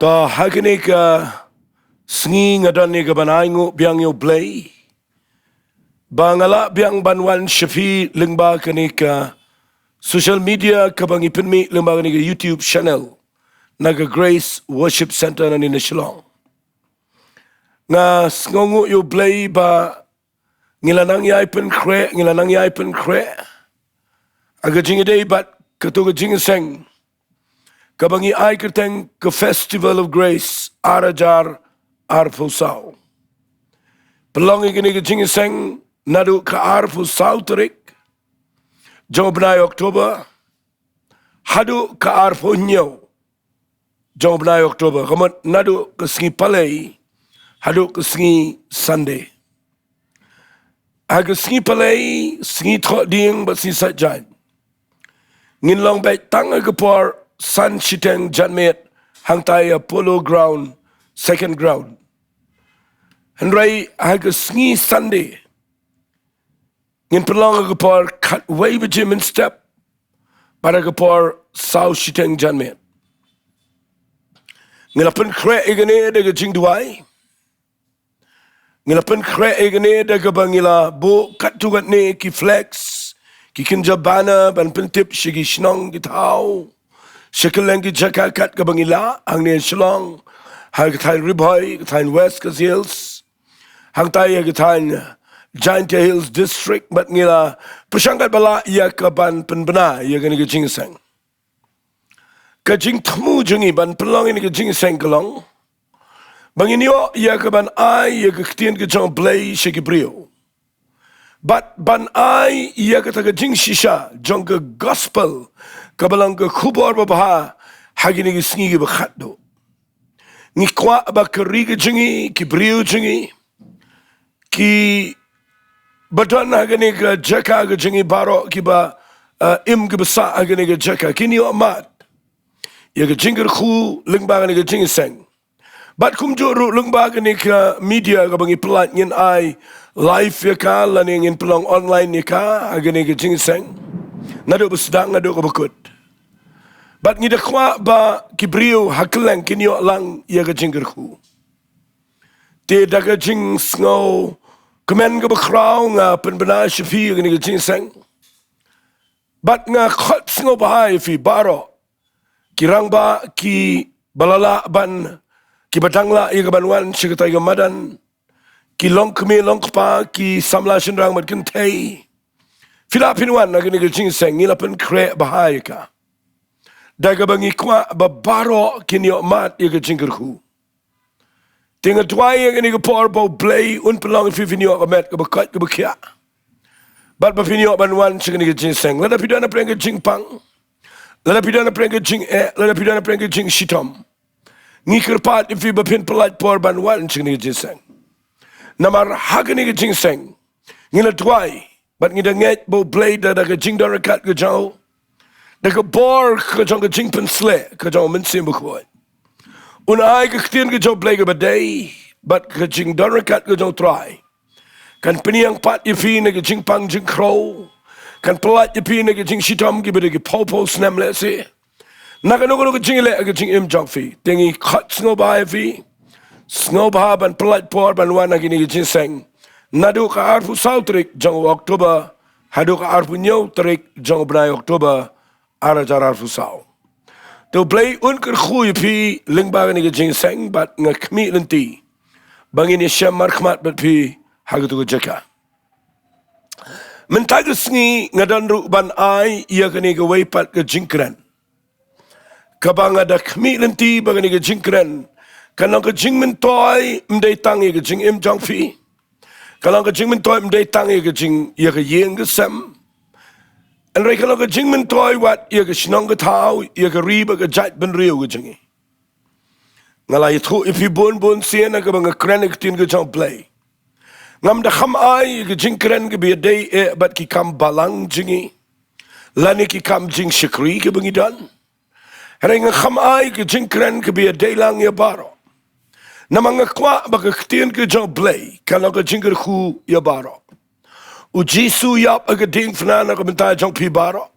Ka hakini ka Sngi ngadan ni ka banangu Ktien U Blei. Bangala biang banwan Shafi lyngba kani ka social media ka bang ipinmi lyngba kani ka YouTube channel naga Grace Worship Center na ni Shillong. Nga Ktien U Blei ba ngilanang yaipen kre aga jingidei bat katuga jingiseng kabangi ay kerteng ka Festival of Grace arajar arpusaw. Pelongi kini ka jingiseng nadu ka arpusaw terik jong benai Oktober hadu ka arpunyo jong benai Oktober kamat nadu ka Sngi palei hadu ka Sngi Sunday. Aga Sngi palei Sngi thok ding ba Sngi sajjan. Ngin long baik tang aga por san chiteng janmet hang tai Polo ground second ground. Henry aga Sngi Sunday. Ngin pelong aga por kat way bejim in step pada aga por sau chiteng janmet. Ngilapen kre egane daga Jingduwai. Ngilapen kre egane daga bangila bo kat tugat ne ki flex ki kinjabana ban pentip shigi shnong ki tau Shillong ki Jaka kat ka bangila hangne Shillong hang Ktien Ri-Bhoi Ktien West ka hills hang tai ka Ktien Jaintia Hills district bat ngila persangkat bala ia ka ban penbena ia ka ni ka jingiseng ka jing temu jungi ban pelong ini ka jingiseng kalong bangin yo ia ka ban ai ia ka Ktien U Blei shigi Bynriew. But ban ai ia kata ka jing shisha jong ka gospel ka Balang ka khubor babaha hagi ni Sngi ka bakhatdo. Ngi kwa ba ka ri ka jingi ki Bynriew jingi ki badon hagi ni ka Jaka ka jingi baro ki ba im ka basa hagi ni ka Jaka kini o amat. Ia ka jingkyrkhu lyngba ka ni ka jingiseng. Bat kumjuru lyngba ka ni ka media ka bangi pelat ngin ai live ya ka lani ngin pelong online ya ka agani ka jingiseng nado bersedang nado ka bekut bat ngida kwa ba ki Bynriew hakeleng kinyo lang ya ka jingkyrkhu te daga jing sngo kemen ka bakraw nga penbena Shafi agani ka jingiseng bat nga khot sngo bahai fi baro kirang ba ki balala ban ki badangla ya ka banwan shikatai ka madan ki long kemi long kpa ki samla shinrang mat kentei fila pinwan agani ka jingiseng ngila pen kre bahai ka daga bangi kwa babaro kinyo mat ya ka jingkyrkhu tinga twai agani ka por bo Blei un pelong fi finyo ka met ka bakat ka bakya bat ba finyo banwan shigani ka jingiseng lada pidana preng ka jingpang lada pidana preng ka jing lada pidana preng ka jing shitom ngikirpat ifi ba pin pelat por banwan shigani ka jingiseng namar hagani ka jingseng ngila twai bat ngida nget bo Blei da ka Jingdoh rakat ka jau da ka bor ka jong ka jingpen sle ka jong mensim bukhoi unai ka Ktien U Blei ka badai bat ka Jingdoh rakat ka jong try kan peniang pat ifi na ka jingpang jingkro kan pelat ifi na ka jing shitom ki bada ki popo snem le se naka no ka jingile ka jing im jong fi tingi khat sngo bai fi Sngo baha ban pelat por ban wana gini ka jingseng nadu ka arpu saw terik jong Oktober hadu ka arpu nyo terik jong benai Oktober arajar arpu saw to Blei un kyrkhu pi lyngba gini ka jingseng bat nga kmi lenti bangin syam markhmat bat pi hagatu ka Jaka mentag Sngi ngadan ru ban ai ia gini ka weipat ka jingkren kabang ada kmi lenti bangini ka jingkren kalau ka jingmen toy mdei tangi ka jing im jong fi kalau ka jingmen toy mdei tangi ka jing ya ka yeng ka sem and re kalau ka jingmen toy wat ya ka shnong ka tau ya ka riba ka jat Bynriew ka jingi ngalai thu ifi bon siena ka banga krenik tin ka jong Blei ngam da kham ai ka jing kren ka bi dei bat ki kam Balang jingi lani ki kam jing shikri ka bangi dan Hering kham ai ka jing kren ka bi dei lang ya baro namanga kwa baka Ktien U Blei kalau ka jingkyrkhu ya baro ujisu yap aga ding fnana ka bentai jong pi baro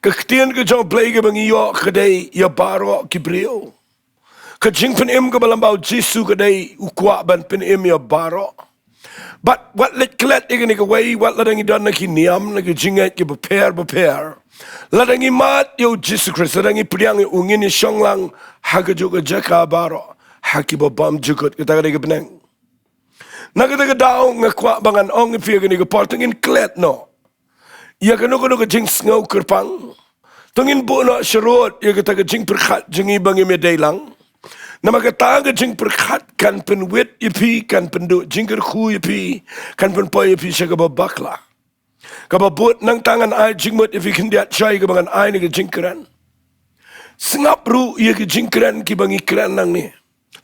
ka Ktien U Blei ka bangi yo kadai ya baro ki Bynriew Ke jing pen im ke balambau Jisu ke dai ukwa ban pen im ya baro. But what let klet igni ke way what ladangi don na ki niam na ki jingat ki beper. Ladangi mat yo Jisu Christ ladangi priang ungin ni shonglang haga juga Jaka baro. Haki bam jukut kita ke ke benang. Na kita ke daw ngakwa bangan ong ipi igni ke portengin klet no. Ya kanu ke jing ngau kerpang. Tungin bu no syarut ya kita ke jing perkhat jingi bangi medailang. Nama kata ke jing perkhat kan penwit ipi kan pendu jingkyrkhu ipi kan penpoi ipi syaga babakla. Kababut nang tangan ai jingmut ipi Kyndit syai ke bangan ai ni ke jingkran. Sengap ru ia ke jingkran ki bangi kran nang ni.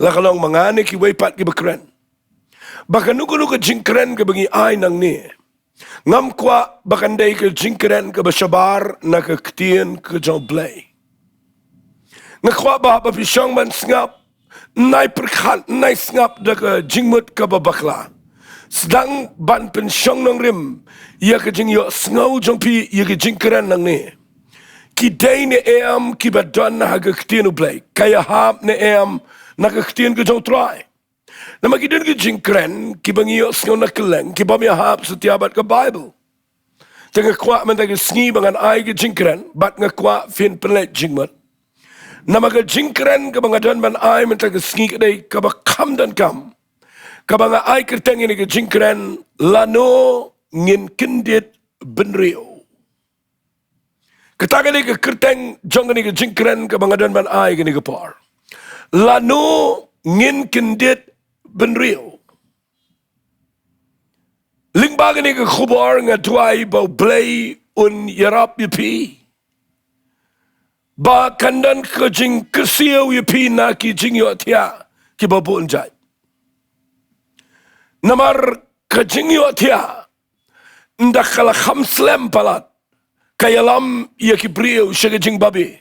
Lakalong mangane ki weipat ki bekran. Bahkan nuku ke jingkran ke bangi ai nang ni. Ngam kwa bahkan dai ke jingkran ke basyabar na ke Ktien U Blei. Ngakwa bah bapisyang man sengap nai perkhat nai sengap da ke jingmut ke babakla. Sedang ban pensyong nang rim ia ke jing yo sengau jongpi ia ke jingkran nang ni. Ki day ne em ki badan na ke Ktien U Blei. Kaya hap ne em na ke Ktien ke Sohthri. Nama ki den ke jingkran ki bangi yo sengau na keleng ki bami hap setiabat ke Bible. Tengah kwa men ke Sngi bangan ai ke jingkran bat ngakwa fin pelet jingmut. Nama ke jingkran ke bangadan ban ai men ke Sngi ke dai ke bakam dan kam. Ke banga ai kerteng ini ke jingkran Lano Ngin Kyndit Bynriew. Ketaga ni ke kerteng jong ni ke jingkran ke bangadan ban ai ke ni ke par. Lano Ngin Kyndit Bynriew. Lyngba ni ke khubar ngadwai bau blei un yarap yipi. Ba kandan ke jing kersiau yipi na ki jingiaroh ki babu unjai. Namar ke jingiaroh ndak kala khamslem palat. Kayalam ia ki Bynriew syaga jing babi.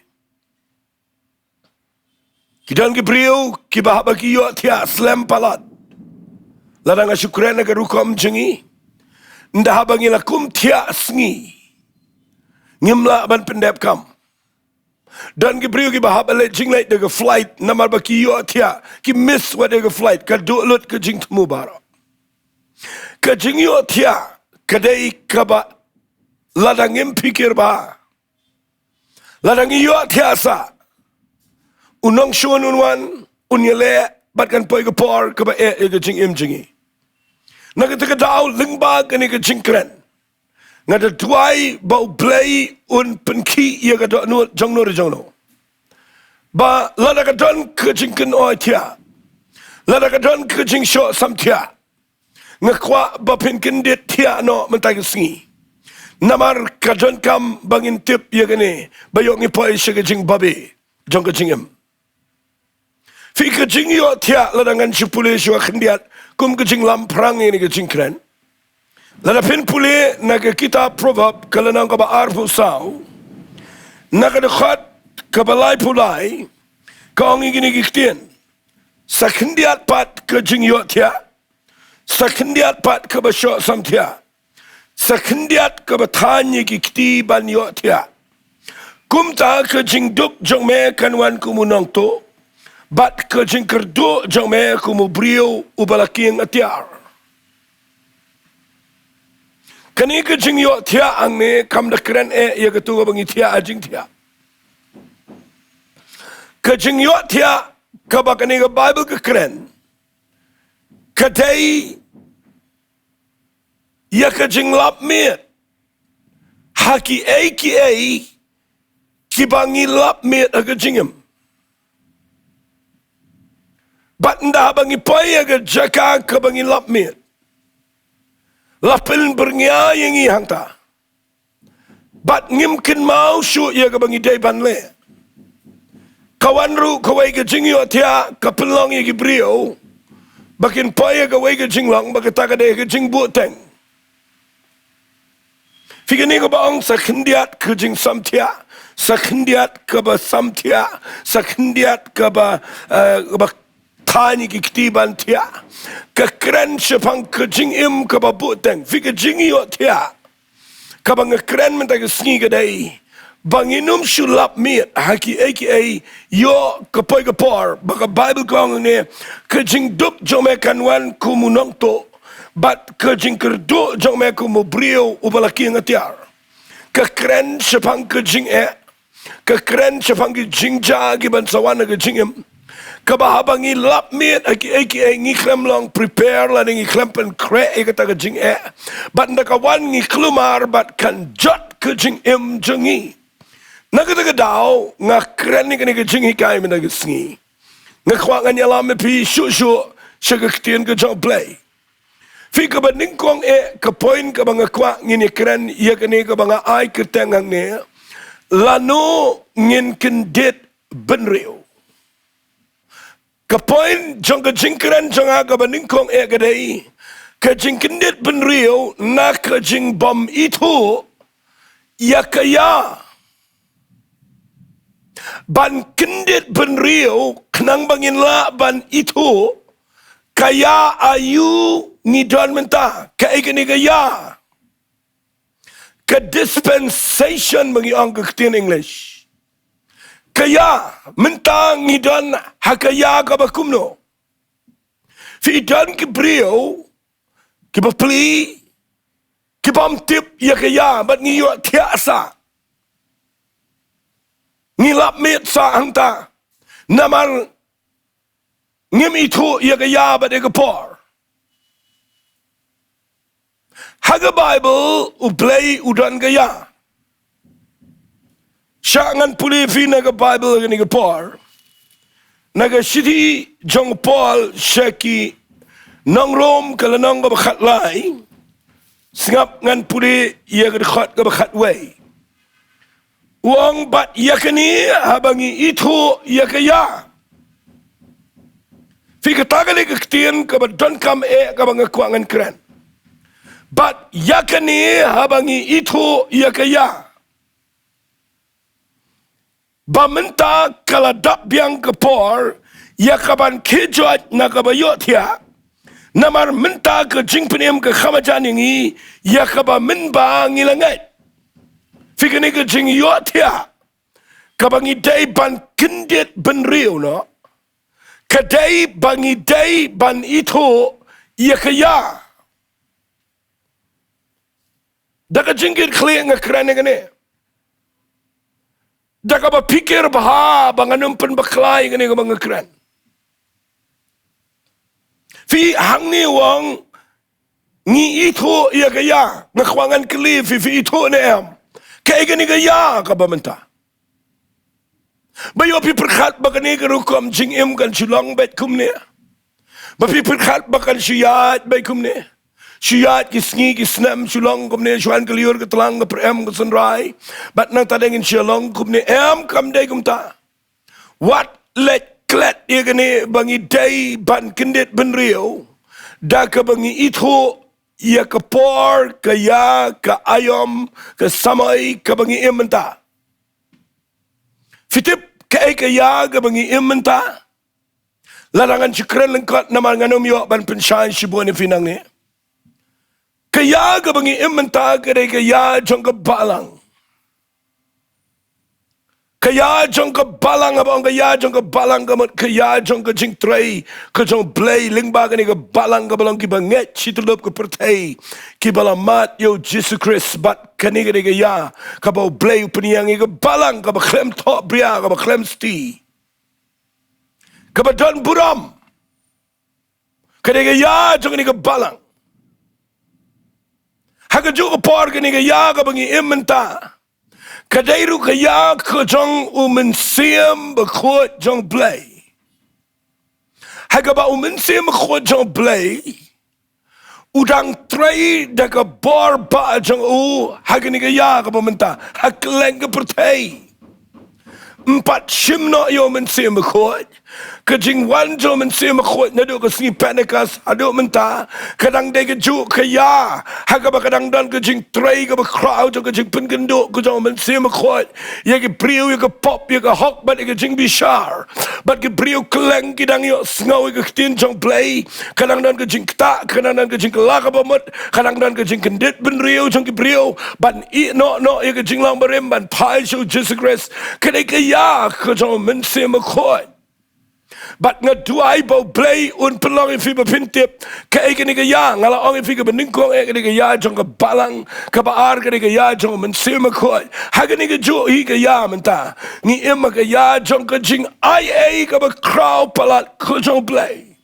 Kidan ki Bynriew ki bahaba ki yotia slem palat. Ladang asyukran na rukom jengi. Ndah bangi lakum tia Sngi. Ngimla ban pendep kam. Dan ki Bynriew ki bahaba le jing lait daga flight namar baki yotia ki miss wa daga flight ka dulut ke jing temu baro. Ke jing yotia kadai kaba ladang impikir ba. Ladang yotia sa. Unong syuan unwan unyele batkan poi ke por ke ba ke jing im jingi. Nagata daw lyngba kani ke jingkran. Ngada duai bau blei un penki ia ka do jongno. Ba lada ka don ke jingken oi tia. Lada ka don ke jing sho sam tia. Ngakwa ba pen Kyndit tia no mentai ke Sngi. Namar ka don kam bangin tip ia kani bayok ni poi syaga jing babi jong ke jingim. Fi ke jingiaroh tia ladangan syupule syua Kyndit kum ke jing lamprang ini ke jingkran. Lada pin pule na ke kitab proverb kalanang ka ba arfu sao. Na ke dekat ke balai pulai ka ongi gini Ktien. Sa Kyndit pat ke jingiaroh tia. Sa Kyndit pat ke ba syok sam tia. Sa Kyndit ke ba tanya ki kti ban yok tia. Kum ta ke jingduh jong me kanwan kumu Nongpoh. Bat ke jingkyrkhu jong me kumu Bynriew ubalaking atiar. Kani ke jingiaroh tia ang ne kam da keren ia ketua bangi tia ajing tia. Ke jingiaroh tia ka ba kani ke Bible ke keren. Kadai ia ke jing lap mit. Haki ki bangi lap mit ke jingim. Bat ndah bangi paya ke Jaka ke bangi lap mit. Lapil berngya yang i hangta. Bat ngimkin mau syuk ia ke bangi day ban le. Kawan ru kawai ke jingiaroh tia ke pelong ia ke Bynriew. Bakin paya ke wai ke jinglong bakata ke day ke jing buteng. Fika ni ke baong sa Kyndit ke jing sam tia. Sa Kyndit ke ba sam tia. Sa Kyndit ke ba tani ki ktiban tia. Kekeren sepang ke jing im ke babuteng. Fika jingiaroh tia. Kabang kekeren mentah ke Sngi ke day. banginum sulap mit haki aka yo kapoi kapor baka Bible kong ni ke jingdup jong me kanwan ku munong to bat ke jingkyrkhu jong me ku Bynriew ubalaki ngatiar ke kren sepang ke jing ke kren sepang ke jingja ki bansawan ke jingim ke bahabangi lap mit aka ngi long prepare la ngi klempen kre kata ke jing bat ndakawan ngi klumar bat kan jot ke jingim jengi Nagadagadaw, nga kren ni kani kajing hikay mo nagasngi. Nga kwaangan niya lamang pi siya Ktien U Blei. Fi ka ba ningkong kapoin ka ba nga kwa ngini kren iya kani ka ba nga ay katengang niya. Lano ngin Kyndit Bynriew. Kapoin jong kajing kren jong ka ba ningkong kaday. Kajing Kyndit Bynriew na kajing bom ito yakaya. Ban Kyndit Bynriew kenang bangin la ban itu kaya ayu ngidon menta ka ikani kaya ka dispensation bagi ang Ktien English kaya menta ngidon hakaya ka bakumno fi idon ki Bynriew ki bapli ki bamtip ya kaya bat ngiyo tiasa ngilap mit sa hangta namar ngim itu ya kaya ba de kapor haga Bible u Blei udan kaya syangan puli fi naga Bible ni kapor naga city jong Paul syaki Nonglum kalanong ka bakhat lai singap ngan puli ya kadkhat ka bakhat way Uang bat yakani habangi itu yakaya. Fika tagali Ktien ka badon kam ka banga kuangan keren. Bat yakani habangi itu yakaya. Bamenta kaladap biang kapor yakaban kijot nakabayot ya. Namar menta ke jingpenem ke khamajan ini yakaba minba ngilangat. Fika ni ke jingiaroh kabangi day ban Kyndit Bynriew no kadai bangi day ban itu yakaya daga jingir kli nga kran ngane daga ba pikir bah banganum pen baklai ngane ka bang kran fi hangne wang ni itu yakaya ngakwangan kli fi itu ne am kaya gani gaya ka ba menta bayo pi perkhat bakani ka rukom jingim kan Shillong bet kumne ba pi perkhat bakan siyat bay kumne siyat ki Sngi ki snam Shillong kumne shuan kaliur ka telang ka prem ka sunrai bat nang tadengin Shillong kumne kam day kumta what let klet ya gani bangi day ban Kyndit Bynriew da ka bangi itu ia kapor, kaya, ka ayom, ka samay, ka bangi imenta. Fitip kaya, ka bangi imenta. Larangan sikren lengkot naman nganum yo ban pensyan sibuan ni finang ni. Kaya ka bangi imenta, kaya jong ka Balang. Kaya jong ka Balang abang kaya jong ka Balang kamot kaya jong ka Sohthri ka jong Blei lyngba ka ni ka Balang ka balang ki banget situlup ka pertai ki balamat yo Jesus Christ bat kani ka ni kaya ka ba Blei upaniang ka Balang ka ba klem top bria ka ba klem sti ka ba donbor ka ni kaya jong ni ka Balang haka jong ka por ka ni kaya ka bangi imenta kadairu kaya ka jong umensiam bakot jong Blei. Haga ba umensiam bakot jong Blei. Udang tray daga bar ba jong haga ni kaya ka pamenta. Hakleng ka pertay. Empat simno yo umensiam bakot. Kajing wan jo men se makhot na do ka Sngi panikas ado menta kadang de ke ju kaya haga ba kadang dan kajing tray ka ba crowd jo kajing penkendo ko jo men se makhot ye ke Bynriew ye ke pop ye ke hok bat ye ke jing bishar bat ke Bynriew keleng kidang yo Sngi ke Ktien U Blei kadang dan kajing kta kadang dan kajing kelaka ba mot kadang dan kajing Kyndit Bynriew jong ke Bynriew ban I no ye ke jinglang barem ban pai shu jisagres kadai kaya ko jo men se makhot But nga duai bo Blei un pelong I fi bepintip ka ekeni ka ya ngala ong I fi ka beningkong ekeni ka ya jong ka Balang ka baar ka ya jong men sima khoi hagani ka ju hi ka ya menta ni emma ka ya jong ka jing ai ka ba crow palat ko jong Blei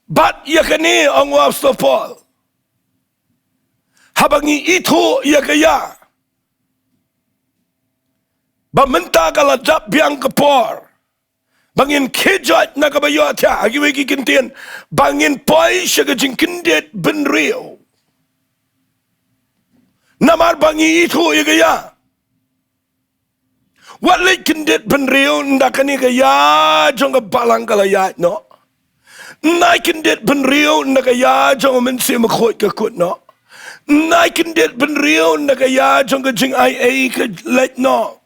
But yakani ong wa stopol habangi itu ya ka ya Bamenta kala jap biang kapor. Bangin kejat na kabayo atya. Agiwe kikintian. Bangin poi siya kajing Kyndit Bynriew. Namar bangi itu ya kaya. Walay Kyndit Bynriew ndakani kaya jong ka Balang kala ya no. Nai Kyndit Bynriew ndakaya jong mensi makhot ka kut no. Nai Kyndit Bynriew ndakaya jong ka jing ai ka let no.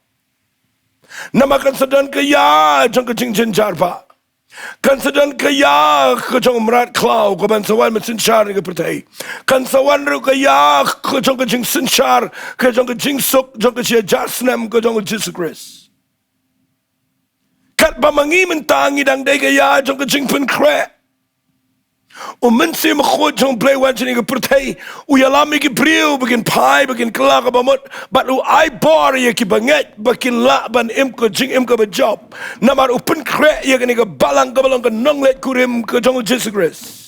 Nama kansadan kaya jong ka jing jingiaroh kansadan kaya ka jong merat klau ka ban sawan mesin syar ka pertai kansawan ru kaya ka jong ka jing sinsyar ka jong ka jing suk jong ka sia jasnam ka jong ka jisagres kat bamangi mentangi dang dai kaya jong ka jing pen kre mensi makhot jong Blei wan jini ka pertai uyalami ki Bynriew bakin pai bakin kelak abamot bat u ai bor ye ki banget bakin la ban im ko jing im ko ba job namar upen kre ye ka Balang ka nonglet kurim ka jong jisagres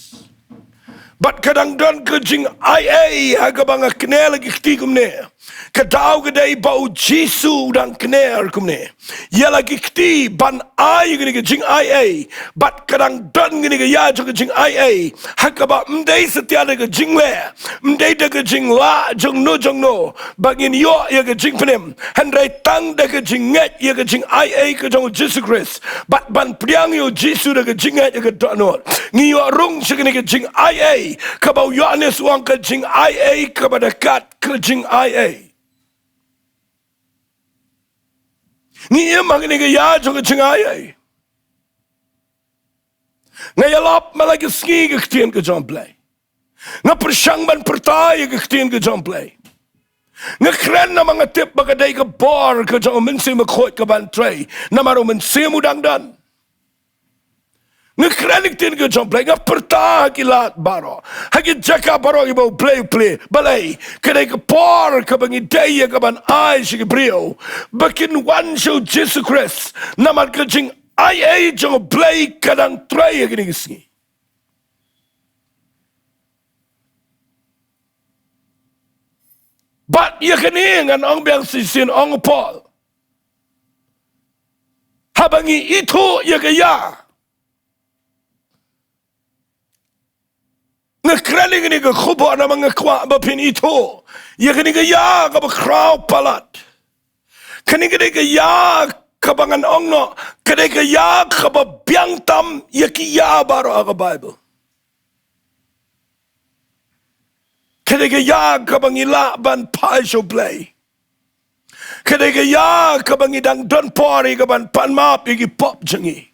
But kadang dan ke jing ai haga banga kne lagi kti kumne kadau kedai bau Jisu dan kne kumne ya lagi kti ban ai gini ke jing ai but kadang dan gini ke ya ke jing ai haga ba mdai setia ke jing le mdai de ke jing la jong no bangin yo ya ke jing penem handai tang de ke jing nget ya ke jing ai ke jong Jesus Christ but ban priang yo Jisu de ke jing nget ya ke donor ngi yo rung segini ke jing ai kabau Yohanes wang ke jing ai kepada kat ke jing ai ni emang ni ke ya jong ke jing ai ngayalap malagi Sngi ke Ktien U Blei ngapersang ban pertai ke Ktien U Blei ngakren na mga tip bagaday ke bor ke jong mensi makhot ke bantray na maro mensi mudang dan Ngekrenik tin ke jom Blei ngaperta kilat baro hagi Jaka baro ibo play balai kedai ke por ke bangi daya ke ban ai si ke Bynriew bakin wan show Jesus Christ naman ke jing ai jong Blei kadang tray gini Sngi but ya kini ngan ong biang sisin ong Paul habangi itu ya kaya Ngekrening ni ke kubo na mga kwa bapin ito. Ya kini ke ya ka ba kraw palat. Kini ke ya ka bangan ongno. Kini ke ya ka ba biang tam ya ki ya baro aga Bible. Kini ke ya ka bangila ban paisyo Blei. Kini ke ya ka bangidang donbor ka ban panmap igi pop jangi.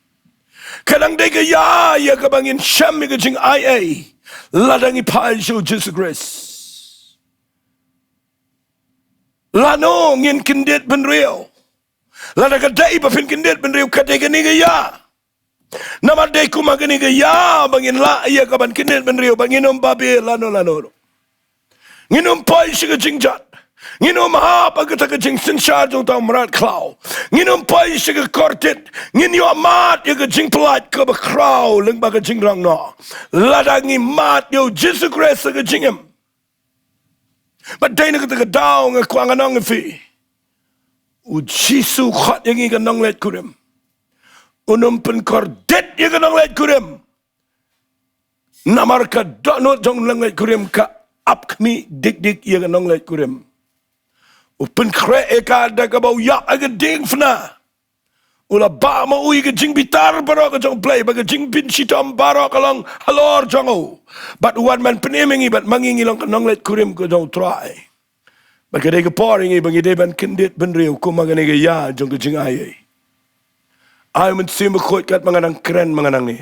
Kadang de ke ya ka bangin syam ka jing ai. Ladangi paisyo Jesus Christ. Lano ngin Kyndit Bynriew. Ladang kadai bapin Kyndit Bynriew kadai gani ya. Nama dai kuma gani ya bangin la iya kaban Kyndit Bynriew bangin babi lano. Nginum paisyo jingjat. Nginum hap agata ka jing sinsyar jong tau merat klau. Nginum pai siya ka kortit. Ngin yo amat ya ka jing pelat ka ba kraw. Lyngba ka jing rang no. Ladangi mat yo Jesus Christ ka jingem. But day na ka taga daw nga kwa nga nong fi. U Jisu khat yang ka nonglet kurim. Unum pen kordet ya ka nonglet kurim. Namar ka donot jong nonglet kurim ka apkmi dik ya ka nonglet kurim. Upen kre eka da ka bau yak aga ding fna. Ula ba ma ui ka jing bitar baro ka jong play ba ka jing bin sitom baro ka long halor jongo. But one man penemingi but mangingi long ka nonglet kurim ka jong try. Ba ka de ka poring i bangi de ban Kyndit Bynriew ko magane ka ya jong ka jing ayay. Ay man sim khot kat manganang kren manganang ni.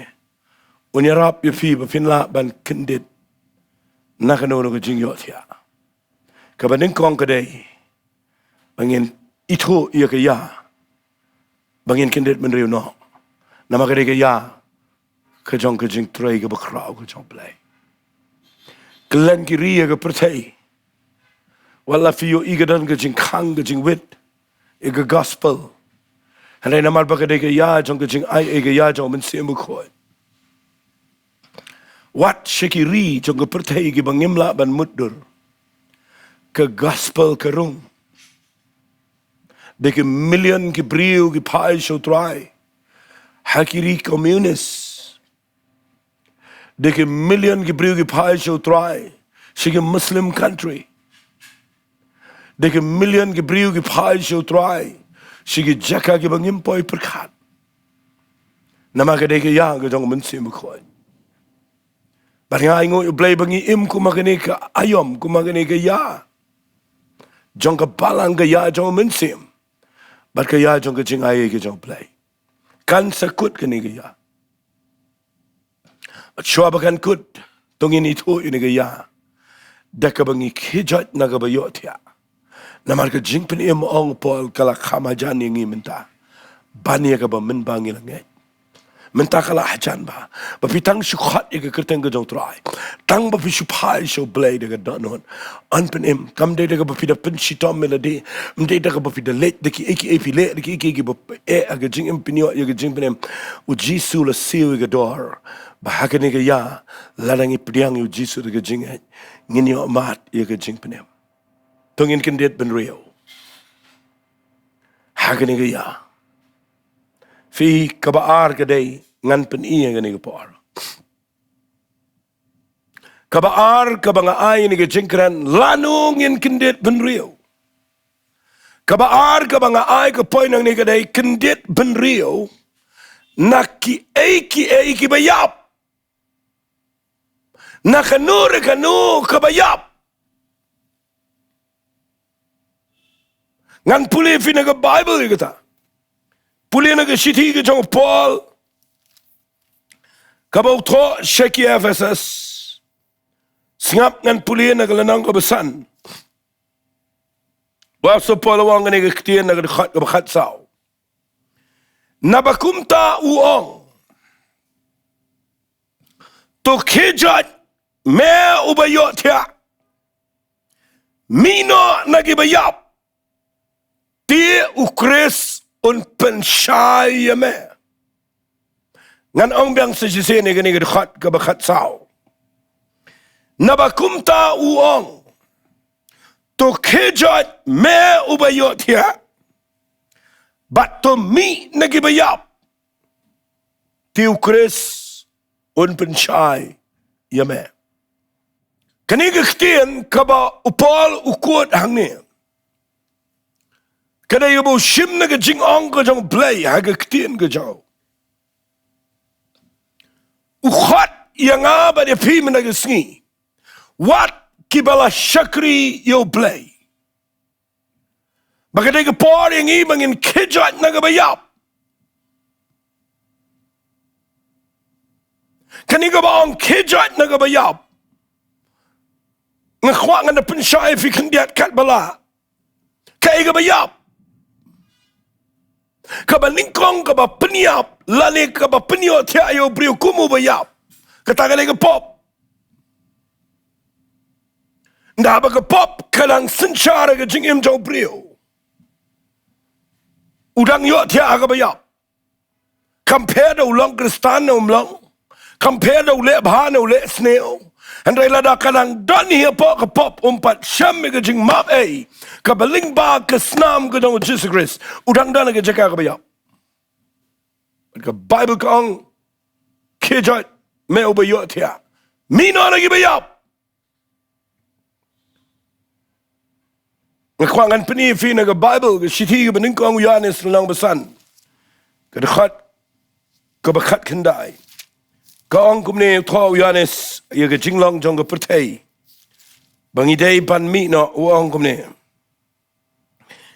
Unyarap ya fi ba finla ban Kyndit nakanono ka jing yotia. Ka ba ning kong ka day. Bangin ito iya ka ya. Bangin Kyndit Bynriew no. Nama ka day ka ya. Ka jong ka jing tray ka bakraw ka jong play. Klan ki riya ka pertay. Wala fiyo igadan ka jing kang ka jing wit. Iga gospel. Hanay naman ba ka day ka ya jong ka jing ay ka ya jong man siya mukhoy. Wat shikiri jong ka pertay ki bangimla ban muddur. Ka gospel ka rung. Deke million ki Bynriew ki pai Sohthri. Hakiri communist. Deke million ki Bynriew ki pai Sohthri. Sige Muslim country. Deke million ki Bynriew ki pai Sohthri. Sige Jaka ki bangimpoy perkat. Nama ka deke ya ka jong man siya mukhoy. Barangay ngo U Blei bangi im kumagani ka ayom kumagani ka ya. Jong ka Balang ka ya jong minsim. Bat ka ya jong ka jingay ka jong play. Kan sakut ka ni ka ya. At sywa ba kan kut tungin ito yun ka ya. Da ka bangi kijat na ka bayot ya. Namar ka jing pinim ong pol kala kamajan yung iminta. Banya ka ba minbangi lang ngay. Minta kala hajan ba. Bapitang syukhat yung kakirteng ka jong try. Tang bapi syupay siya U Blei daga danon. Anpen im. Kam day daga bapida pensitom melody. Mday daga bapida let. Daki eki epi let. Daki eki bapa aga jing im pinyo. Yaga jing pinim. Ujisu la siyo yaga door. Bahaka niga ya. Ladang ipidiyang ujisu daga jing ay. Ngin yo amat yaga jing pinim. Tungin Kyndit Bynriew. Haka niga ya. Fi kabaar ka day. Ngan pen iya ka niga por. Kabaar kabanga ay ni jingkran Lano Ngin Kyndit Bynriew. Kabaar kabanga ay kapoy nang ni kaday Kyndit Bynriew naki eki bayap. Nakanur kanu kabayap. Ngan puli fi naga Bible kata. Puli naga shiti ka jong Paul. Kabaw to sheki Ephesus. Singap ngan puli na kalanang kabasan. Waso polawang nga nga Ktien na kabakat sao. Nabakumta uong. To kijat me ubayot ya. Mino nagibayap. Ti ukris un pensyay me. Ngan ang biyang sa jisene nga nga kabakat sao. Nabakumta uong. To kijat me ubayot ya. But to me nagibayap. Ti ukris un pensyay yame. Kaniga Ktien kaba upal ukod hangne. Kada yubo shim naga jing ong ka jong Blei haga Ktien ka jong. Ukhat yang aba de pi naga Sngi. Wat kibala syakri U Blei. Baka de kapor yang ibangin kijat nagabayap. Kaniga ba ang kijat nagabayap. Ngakwak nga na pensyay fi Kyndit kat bala. Kaya gabayap. Kabalingkong kaba penyap. Lali kaba penyot tiya U Blei kumu bayap. Katagalay ka pop. Ndaba ka pop kadang sensyara ka jingim U Blei. Udang yot tiya agabayap. Compare ulang kristan na umlang. Compare ule bahana ule sneo. Andai lada kadang dani apa ka pop umpat syam ka jing map ay. Kabaling ba ka snam ka dong Jesus Christ. Udang dana ka Jaka agabayap. Ka Bible kong kijat me ubayot tiya. Mino na gibayap. ngakwangan peni fi na Bible sithi ke bening kong Yohanes lang besan. Kedekat kebakat kendai. Kong kumne tho Yohanes ye ke jinglong jong ke pertai. Bangidei pan mi no uang kumne.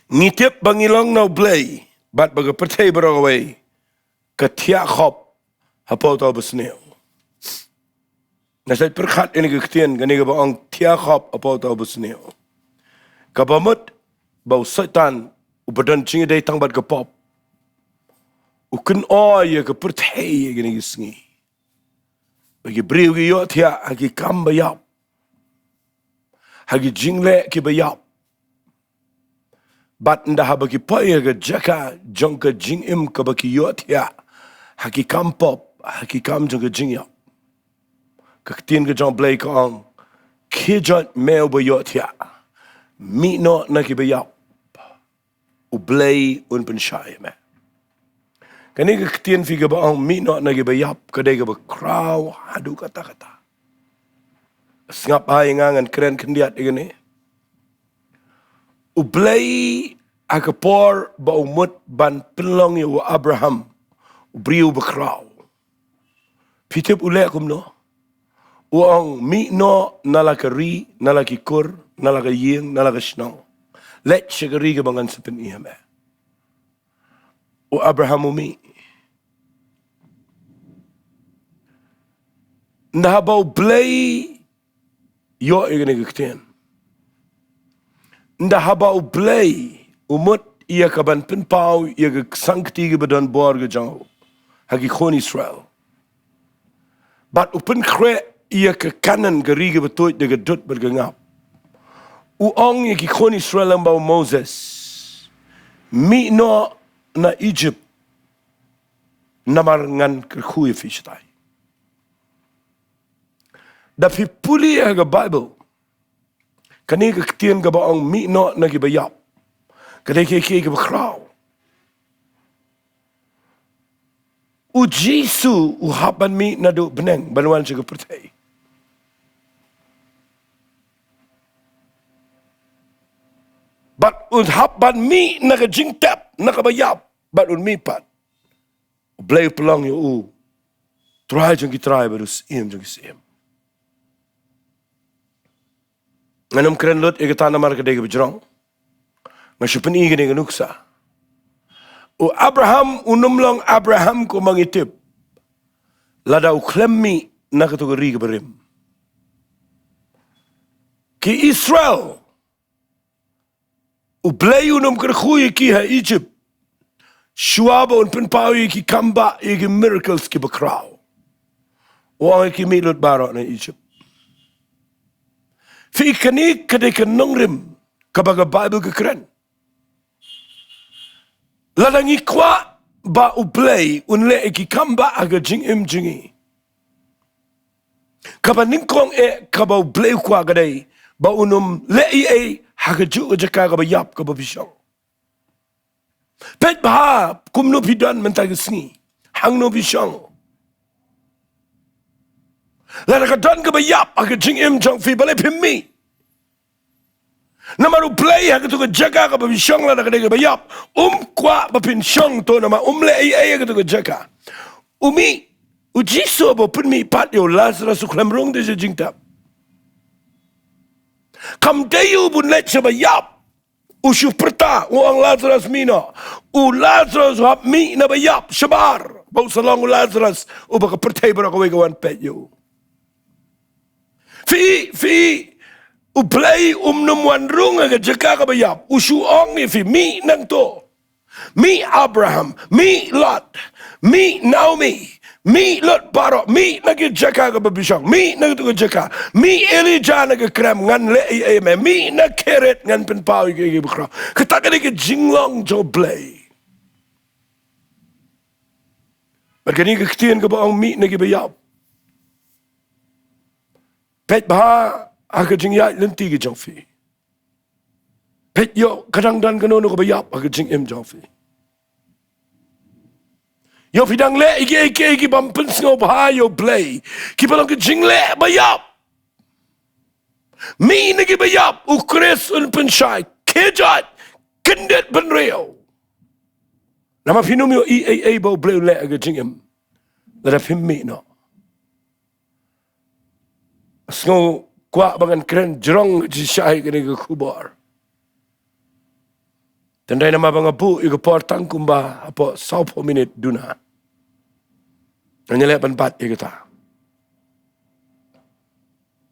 Ngitip bangilong no blei bat baga pertai berawai. Ketia khop hapo tau besneu. Nasait perkat ini ke Ktien gani ke baong tia khop hapo tau besneu. Kabamut bau setan ubadan cingi day tang bad kapop. Ukun oy ke pertai gani ke Sngi. Bagi Bynriew ke yot ya hagi kam bayap. Hagi jingle ke bayap. Bat ndah bagi paya ke Jaka jong ke jingim ke bagi yot ya hagi kam pop hagi kam jong ke jingiap. Ke Ktien ke jong Blei kong kijot meo bayot ya. Mi no na ki bayap. U Blei un pensyai me. Kani ke Ktien fi ke baong mi no na ki bayap kadai ke bakraw hadu kata-kata. Sengap hai ngangan keren kendiat igani. U Blei akapor ba umut ban penlong ya wa Abraham. U Bynriew bakraw. Pitip ulek kum no. Uang mi no nalaka ri, nalaki kur, nalaka ying, nalaka shnong. Let shagari ke bangan sepen iya me. O Abraham umi. Nahabau Blei yo igani ke Ktien. Nahabau Blei umut iya kaban penpau iya ke sangkti ke donbor ke jang. Hagi khon Israel. Bat upen kre ia ke kanan geri ke betul de gedut bergengap. Uong ye ki khon Israel ambau Moses. Mi no na Egypt namar ngan kyrkhu ye fishtai. Da fi puli ya ke Bible. Kani ke Ktien ke baong mi no na ki bayap. Kadai ke bakraw. U Jisu u hapan mi na do beneng banwan se ke pertai. Bat un hapan mi na ke jingtap na ke bayap bat un mi pat. Blei pelong yo u. Try jong ki try berus im jong ki sim. Nganum keren lot e ke tanah mar ke dege bejrong. Ngasupen i ke dege nuksa. U Abraham unumlong Abraham ko mangitip. Lada u klemmi na kategori ke berim. Ki Israel u Blei unum kyrkhu ki ha Egypt. Shuaba un penpau ki kamba ki miracles ki bakraw. Wang ki milot barok na Egypt. Fi kani kadai ke Nongrim kabaga Bible ke keren. Ladangi kwa ba u Blei unle ki kamba aga jingim jingi. Kaba ningkong kaba u Blei kwa gadai ba unum le haga ju Jaka kaba yap kaba bishong. Pet baha kumno pidan mentag Sngi hangno bishong. Lada dan kaba yap aga jingim jong fi bale pimmi. Nama u Blei haga tu Jaka kaba bishong lada kadai kaba yap kwa bapin shong to nama le haga tu Jaka. Umi ujiso bo punmi pat yo Lazarus uklamrong de jingtap. Kam dayu bun let seba yap. Ushu perta uang Lazarus mino. U Lazarus hap mi na bayap shabar. Bau salong Lazarus u baka pertai bara kawe kawan pet yo. Fi u Blei num wan rung aga Jaka ka bayap. Ushu ong ni fi mi nang to. Mi Abraham, mi Lot, mi Naomi. Mi lot barok, mi nagi Jaka ke babishong, mi nagi tu Jaka, mi Elijah nagi krem ngan le me, mi na keret ngan penpau ke bukra. Kata ke jinglong jo Blei. Berkini ke Ktien ke baong mi nagi bayap. Pet baha aga jingiat lenti ke jongfi. Pet yo kadang dan kenono ke bayap aga jingim jongfi. Yo pidang le iki bampen sngo baha yo Blei. Ki palong ke jingle bayap. Mi nagi bayap ukres un pensyai Kejat Kyndit Bynriew. Nama pinum yo bau bleu le aga jingim. Lada pim mi no. Sngo kwa bangan keren jerong jisai kene ke kubar. Tandai nama bang abu iga por tangkumba apa 10 minit duna. Nanyale panpat iga ta.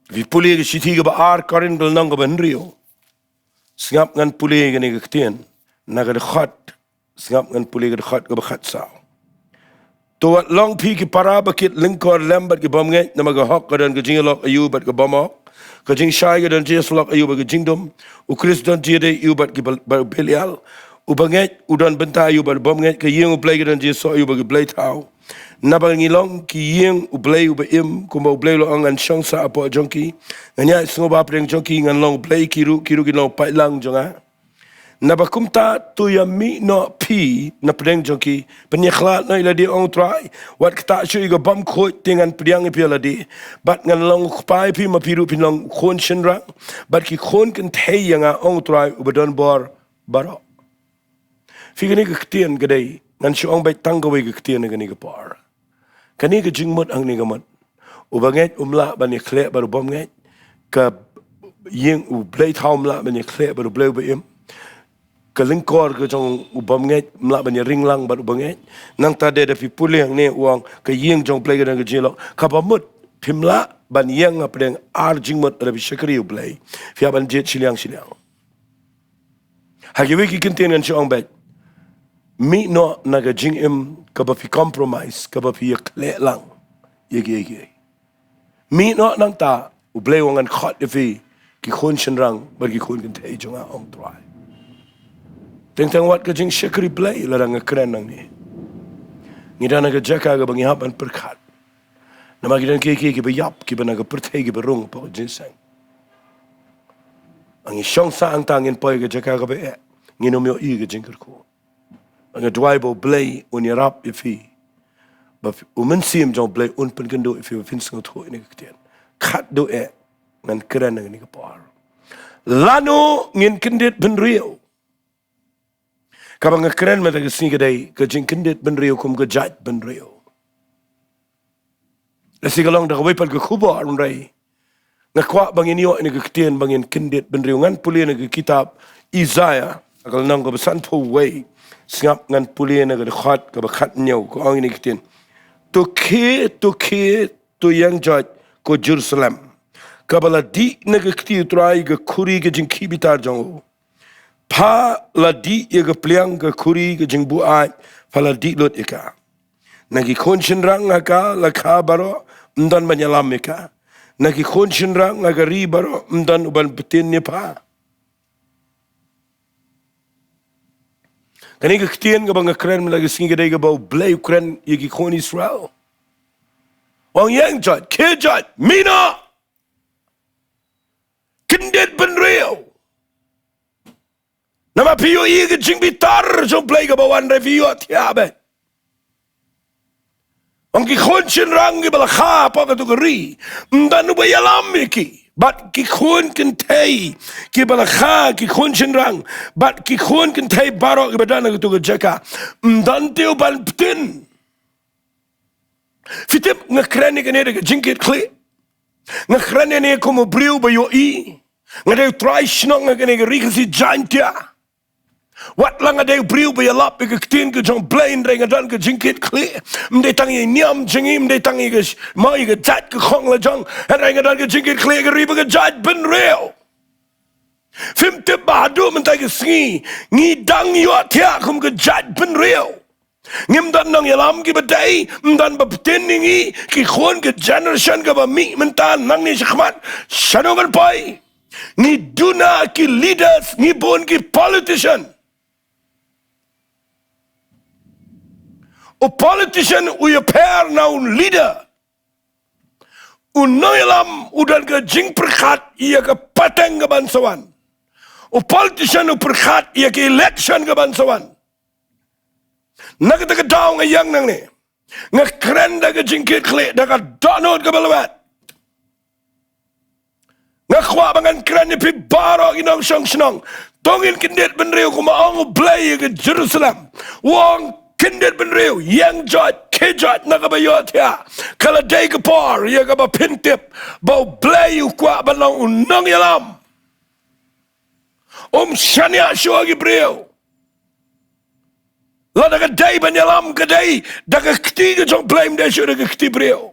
Vi puli ke siti ke baar karin belnang ke Bynriew. Singap ngan puli ke ni ke Ktien. Naga de khat. Singap ngan puli ke de khat ke bakhat sao. Tuat long pi ke para bakit lingkor lembat ke bomnget nama ke hok ke dan ke jingiaroh ayu bat ke bomok. Ke jingshai ke dan jingiasyllok ayu bat ke Jingduwai. Ukris dan jide ayu bat ke belial. Ubanget udan Bynta ayu bat bomnget ke Ktien U Blei ke dan jingiasyllok ayu bat ke Blei tau. Nabang ngilong ki Ktien U Blei u beim kumba U Blei lo angan shangsa apo jongki. Nganya sengoba preng jongki ngan long Blei kiru ki long pailang jonga. Nabakumta tu ya mi no pi na preng jongki penyekhlat no iladi ong try wat kata syu iga bam khot tingan priang pi ladi bat ngan long pai pi ma piru pi long khon shinra bat ki khon kan thei yanga ong try u donbor baro figani ka Ktien gadai ngan syu ong bai tanggawi ka Ktien ngani ka par kani ka jingmot ang ni gamat ubanget umla bani khle baru bomnget ka Ktien U Blei thaumla bani khle baru Blei beim kelingkor ke jong ubamnget mla banya ringlang baru banget nang tade da pipuli yang ne uang ke Ktien jong Blei ke dan ke jingiaroh kabamut pimla ban yang apdeng jingmot da Sohthri U Blei fia ban jet Shillong hagiwi ki Ktien ngan siong bet mi no naga jingim kaba fi compromise kaba fi kle lang yegi mi no nang ta U Blei wangan khot fi ki khon shenrang bagi khon kan thei jonga ong try tentang wat ke jing Sohthri Blei larang keren nang ni. Ngidana ke Jaka ke bangi hapan perkat. Nama gidan ke bayap ki bana ke perthai ke berung po jinsang. Angi shong sa ang tangin poi ke Jaka ke be nginom yo i ke jingkyrkhu. Ang Jowai bo Blei unirap ifi. Ba umensim jong Blei un pen kynduh ifi fin sng tho ni ke Ktien. Khat do ngan keren nang ni ke par. Lano ngin Kyndit Bynriew. Kabang keren mata ke Sngi kedai ke Kyndit Bynriew kum ke jat Bynriew. Lasi kalong dah kawai pal ke kubar unrai. Ngakwa bangin yo ni ke Ktien bangin Kyndit Bynriew ngan puli ni ke kitab Isaiah akal nang ke besan po way singap ngan puli ni ke khat ke bakhat nyau ko ang ni Ktien. To ke yang jat ko Jerusalem. Kabala di ni ke Ktien trai ke kuri ke jingki bitar jong. Pa la di ke pliang ke kuri ke jingbuai pala di lot ika. Nagi khonshin rang aka la kha baro mdan banyalam ika. Nagi khonshin rang aga ri baro mdan uban betin ni pa. Kani ke Ktien ke bang keren lagi Sngi kedai ke bau Blei keren yegi khon Israel. Wang yang jat kejat mina Kyndit Bynriew. Nama piyo i ke jing bitar jong Blei ke bawan review tiabe. Ang ki khon shin rang ke bala kha pa ka tu ri. Mdan u bayalam ki. Bat ki khon kan thei ki bala kha ki khon shin rang. Bat ki khon kan thei baro ke badana ke tu Jaka. Mdan teu ban ptin. Fitip ngakrani ke ne ke jingkyrkhu. Ngakrani ne ko mo Bynriew ba yo i. Ngadai try snong ke ne ke ri ke si Jaintia. Wat lang ada Bynriew ba yalap ke Ktien ke jong Blei ndai ngadan ke jingkyrkhu mdai tangi niam jingi mdai tangi ke mai ke jat ke khong la jong ndai ngadan ke jingkyrkhu ke ri ba ke jat Bynriew fim te badu mentai ke Sngi ngi dang yo tia kum ke jat Bynriew ngim dan nang yalam ki badai mdan ba pten ngi ki khon ke generation ke ba mi mentan nang ni shkhmat shanongan pai ni duna ki leaders ni bon ki politician. O politician uya pair na un leader. Un noilam udan ke jing perkhat ia ke pateng ke bansawan. O politician u perkhat ia ke election ke bansawan. Nak ke daung yang nang ni. Ngakren da ke jingkyrkhu da ka download ke balawat. Ngakwa bangan kren ni pi baro inong song snong. Tongin Kyndit Bynriew kumaong U Blei ke Jerusalem. Wong Kyndit Bynriew yang jot kejot nakabayot ya. Kalau day kapor ya kaba pintip bau Blei kwa Balang unang yalam. Shania syuagi Bynriew. La daga day banyalam ke day daga kti ke jong Blei mda syuagi daga kti Bynriew.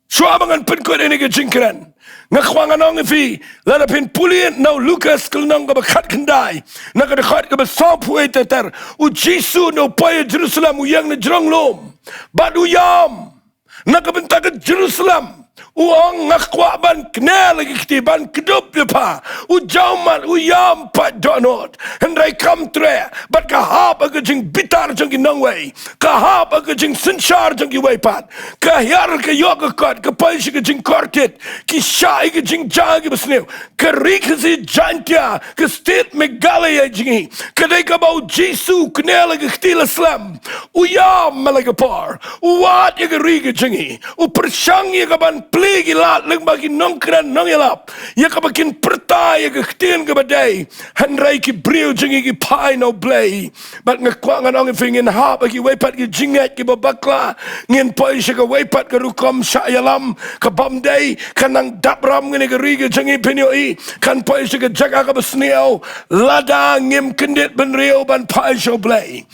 Suabangan penkut ini ke jingkran. Ngakwangan ang ifi. Lada pin pulien na Lucas kalnang ka bakat kendai. Nakadakat ka ba sampuay tatar. U Jisu na upaya Jerusalem uyang na Dongmuloom. Bad uyam. Nakabenta ka Jerusalem. Uang ngakwaban kena lagi ketiban kedup lepa. Ujaman uyam pat donot. Hendrai kam tre. Bat kahap aga jing bitar jang Nongway. Kahap aga jing sensyar jang waypat. Kahyar ka yoga kot. Kapaisi ka jing kortit. Kisai ka jing jagi basnew. Karik si Jaintia. Ka state megalaya jingi. Kadai ka bau Jisu kena lagi ketila slam. Uyam malaga par. Uwat yaga riga jingi. Upersyang yaga ban pligi lat lyngba nongkran nongyalap. Yaka bakin pertai yaka Ktien U Blei. Hanrai ki Bynriew jingi ki pai no Blei. Bat ngakwangan ang ifingin hap aki wepat ki jingat ki babakla. Ngin poi syaka wepat ka rukom syayalam. Ka bamday kanang dapram ngini ka riga jingi pinyoi. Kan poi syaka Jaka ka basneo. Lada ngim Kyndit Bynriew ban pai syaka Blei.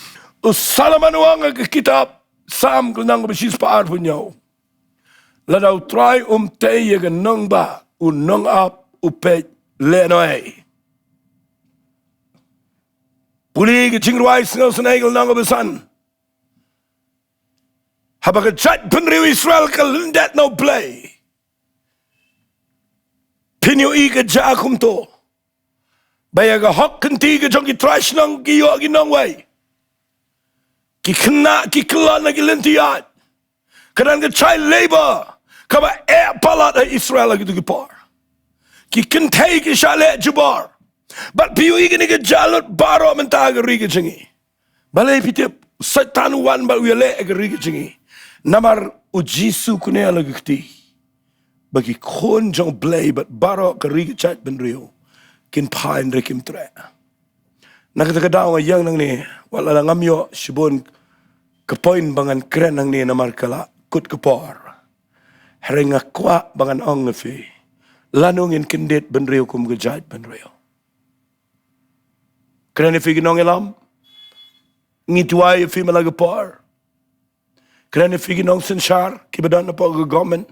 Usalaman uang ka kitab. Sam kunang basis paar punyo. Ladau try tei ya nongba nong up upet lenoi. Puli ke Jingduwai Sngi senegel nang besan. Habak jat Bynriew Israel ke lendat no Blei. Pinyoi ke jakum to. Baya ke hok kenti ke jong ki trash nang ki yo ki Nongway. Ki kena ki kelan lagi lentiat. Kadang ke child labor. Kaba palat Israel lagi tu kipar. Ki kentai ki shalet jubar. But piu ini ke jalut baro mentaga riga jingi. Balai pitip satanuan ba uyale ke riga jingi. Namar ujisu kunia lagi kti. Bagi kon jong Blei but baro ke riga chat Bynriew. Kin pain rekim tre. Nakatagadaw yang nang ni wala ngamyo sibon kapoin bangan kren nang ni namar kala kut kepor. Heringa kwa bangan ong ngefi. Lano ngin Kyndit Bynriew kum gejat Bynriew. Kena fi ginong elam. Ngituai fi malaga par. Kena fi ginong sensyar. Kibadan na po gagomen.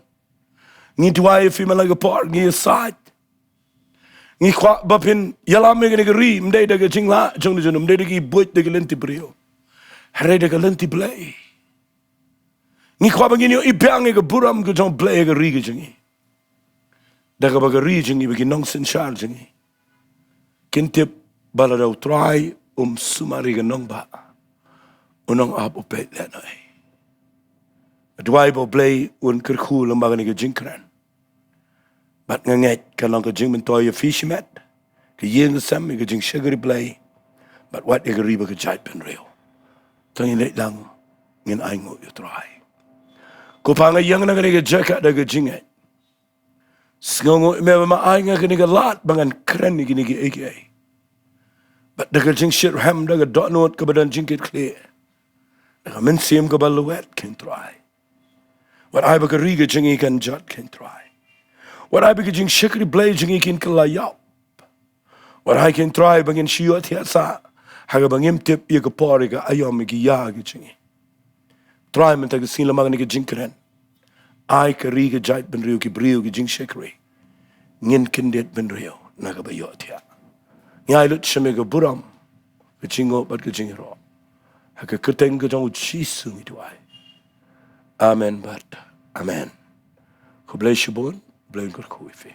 Ngituai fi malaga par. Ngiyasad. Ngikwa bapin yalame gani gari. Mday daga jingla. Jong na junum. Mday daga ibuit daga lenti Bynriew. Haray daga lenti Blei. Ngikwa bangin yung ibang nga buram ko jong Blei nga riga jangi. Daga baga riga jangi bagi nong sensyar jangi. Kintip bala daw try sumari ka nong ba. Unang apopet lenay. Adwai bo Blei kyrkhu lambaga ni ka jingkran. Bat nga nget ka lang ka jingman toya fishimet. Ka yin sam ka jing shagari Blei. Bat wat ka riba ka jait Bynriew. Tangin lang ngin ay ngo yu try. Kupanga yang na kaniga Jaka daga jingat. Sngongo me maay nga kaniga lat bangan kren ni kiniga eke. But daga jing shit ham daga donot ka badan jingkyrkhu. Daga mensim ka baluet can try. What I baga riga jingi kan jot can try. What I baga jing shikri Blei jingi kan kalayap. What I can try bangin shiyot hiasa. Haga bangim tip ya ka pori ka ayom ki yagi jingi. Try man taga sin lamang ni ka jingkran. Ay ka riga jait Bynriew ki Bynriew ki jing shikri. Ngin Kyndit Bynriew nagabayot ya. Ngay lut siya may ka buram. Ka jingo bat ka jingiaroh. Haka kuteng ka jang ujisu ngituay. Amen bat. Amen. Ku Blei shibon. Blei kyrkhu ifi.